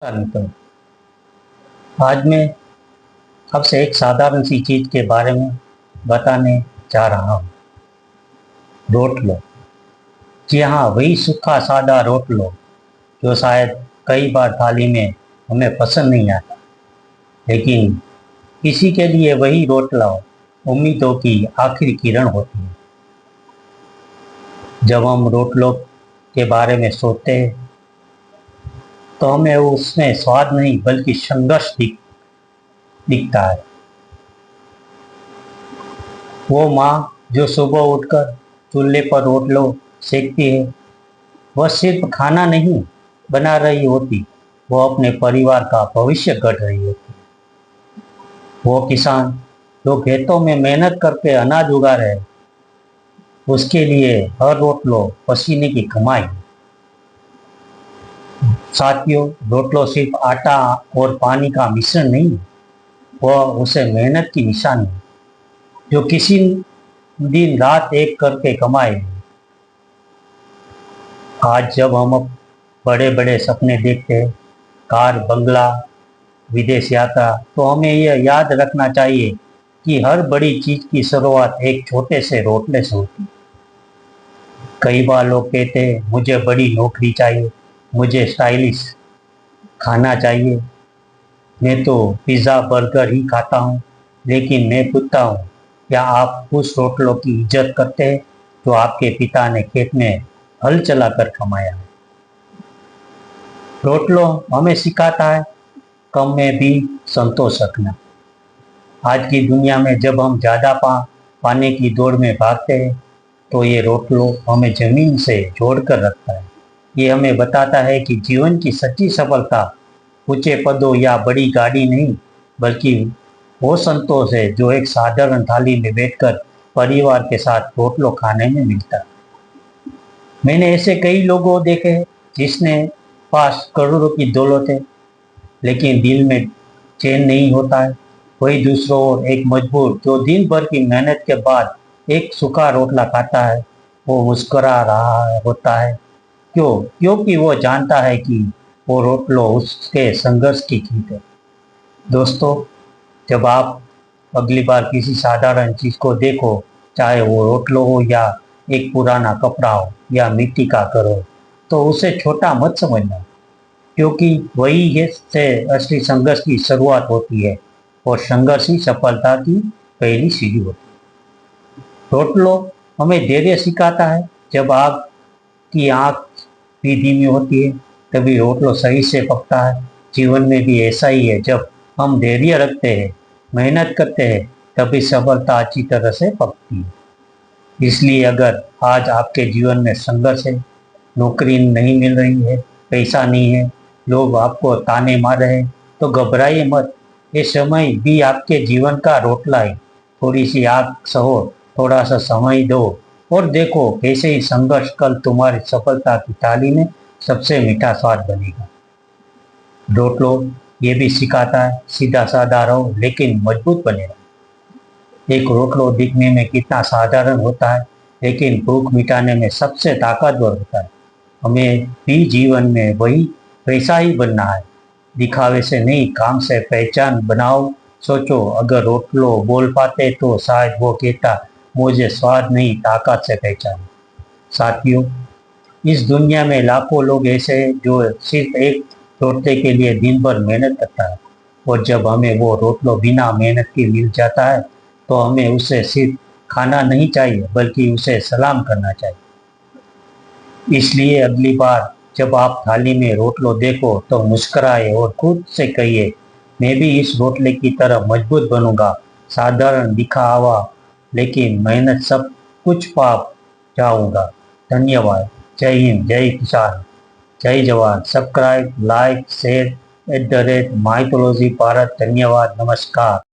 मित्रों, आज मैं आपसे एक साधारण सी चीज के बारे में बताने जा रहा हूँ। रोटलो। जी हाँ, वही सूखा सादा रोटलो जो शायद कई बार थाली में हमें पसंद नहीं आता, लेकिन किसी के लिए वही रोटला उम्मीदों की आखिरी किरण होती है। जब हम रोटलो के बारे में सोचते हैं तो हमें उसमें स्वाद नहीं बल्कि संघर्ष दिखता है। वो माँ जो सुबह उठकर चूल्हे पर रोटलो सेकती है, वह सिर्फ खाना नहीं बना रही होती, वो अपने परिवार का भविष्य गढ़ रही होती। वो किसान जो खेतों में मेहनत करके अनाज उगा रहे, उसके लिए हर रोटलो पसीने की कमाई। साथियों, रोटलो सिर्फ आटा और पानी का मिश्रण नहीं, वह उसे मेहनत की निशानी है जो किसी दिन रात एक करके कमाए। आज जब हम बड़े बड़े सपने देखते हैं, कार, बंगला, विदेश यात्रा, तो हमें यह याद रखना चाहिए कि हर बड़ी चीज की शुरुआत एक छोटे से रोटले से होती है। कई बार लोग कहते हैं मुझे बड़ी नौकरी चाहिए, मुझे स्टाइलिश खाना चाहिए, मैं तो पिज़्ज़ा बर्गर ही खाता हूँ। लेकिन मैं पूछता हूँ, क्या आप उस रोटलों की इज्जत करते हैं जो आपके पिता ने खेत में हल चलाकर कमाया है? रोटलो हमें सिखाता है कम में भी संतोष रखना। आज की दुनिया में जब हम ज़्यादा पाने की दौड़ में भागते हैं, तो ये रोटलो हमें जमीन से जोड़कर रखता है। ये हमें बताता है कि जीवन की सच्ची सफलता ऊंचे पदों या बड़ी गाड़ी नहीं, बल्कि वो संतोष है जो एक साधारण थाली में बैठकर परिवार के साथ रोटलो खाने में मिलता है। मैंने ऐसे कई लोगों देखे हैं जिसने पास करोड़ों की दौलत है, लेकिन दिल में चैन नहीं होता है। वही दूसरों ओर एक मजबूर जो दिन भर की मेहनत के बाद एक सूखा रोटला खाता है, वो मुस्कुरा रहा होता है। क्यों? क्योंकि वो जानता है कि वो रोटलो उसके संघर्ष की जीत है। दोस्तों, जब आप अगली बार किसी साधारण चीज को देखो, चाहे वो रोटलो हो या एक पुराना कपड़ा हो या मिट्टी का घर हो, तो उसे छोटा मत समझना, क्योंकि वही है से असली संघर्ष की शुरुआत होती है और संघर्ष ही सफलता की पहली सीढ़ी होती है। रोटलो हमें धैर्य सिखाता है। जब आग की आंख भी धीमी होती है, तभी रोटलो सही से पकता है। जीवन में भी ऐसा ही है, जब हम धैर्य रखते हैं, मेहनत करते हैं, तभी सफलता अच्छी तरह से पकती है। इसलिए अगर आज आपके जीवन में संघर्ष है, नौकरी नहीं मिल रही है, पैसा नहीं है, लोग आपको ताने मार रहे हैं, तो घबराइए मत। ये समय भी आपके जीवन का रोटला है। थोड़ी सी आग सहो, थोड़ा सा समय दो और देखो कैसे ही संघर्ष कल तुम्हारी सफलता की थाली में सबसे मीठा स्वाद बनेगा। रोटलो ये भी सिखाता है, सीधा साधा रहो लेकिन मजबूत बने रहो। एक रोटलो दिखने में कितना साधारण होता है, लेकिन भूख मिटाने में सबसे ताकतवर होता है। हमें भी जीवन में वही वैसा ही बनना है, दिखावे से नहीं, काम से पहचान बनाओ। सोचो, अगर रोटलो बोल पाते तो शायद वो कहता, मुझे स्वाद नहीं ताकत से पहचान। साथियों, इस दुनिया में लाखों लोग ऐसे हैं जो सिर्फ एक रोटले के लिए दिन भर मेहनत करता है, और जब हमें वो रोटलो बिना मेहनत के मिल जाता है, तो हमें उसे सिर्फ खाना नहीं चाहिए बल्कि उसे सलाम करना चाहिए। इसलिए अगली बार जब आप थाली में रोटलो देखो तो मुस्कुराए और खुद से कहिए, मैं भी इस रोटले की तरह मजबूत बनूंगा। साधारण दिखावा लेकिन मेहनत सब कुछ पा जाऊंगा। धन्यवाद। जय हिंद, जय किसान, जय जवान। Subscribe, like, share @mythology Bharat. धन्यवाद, नमस्कार।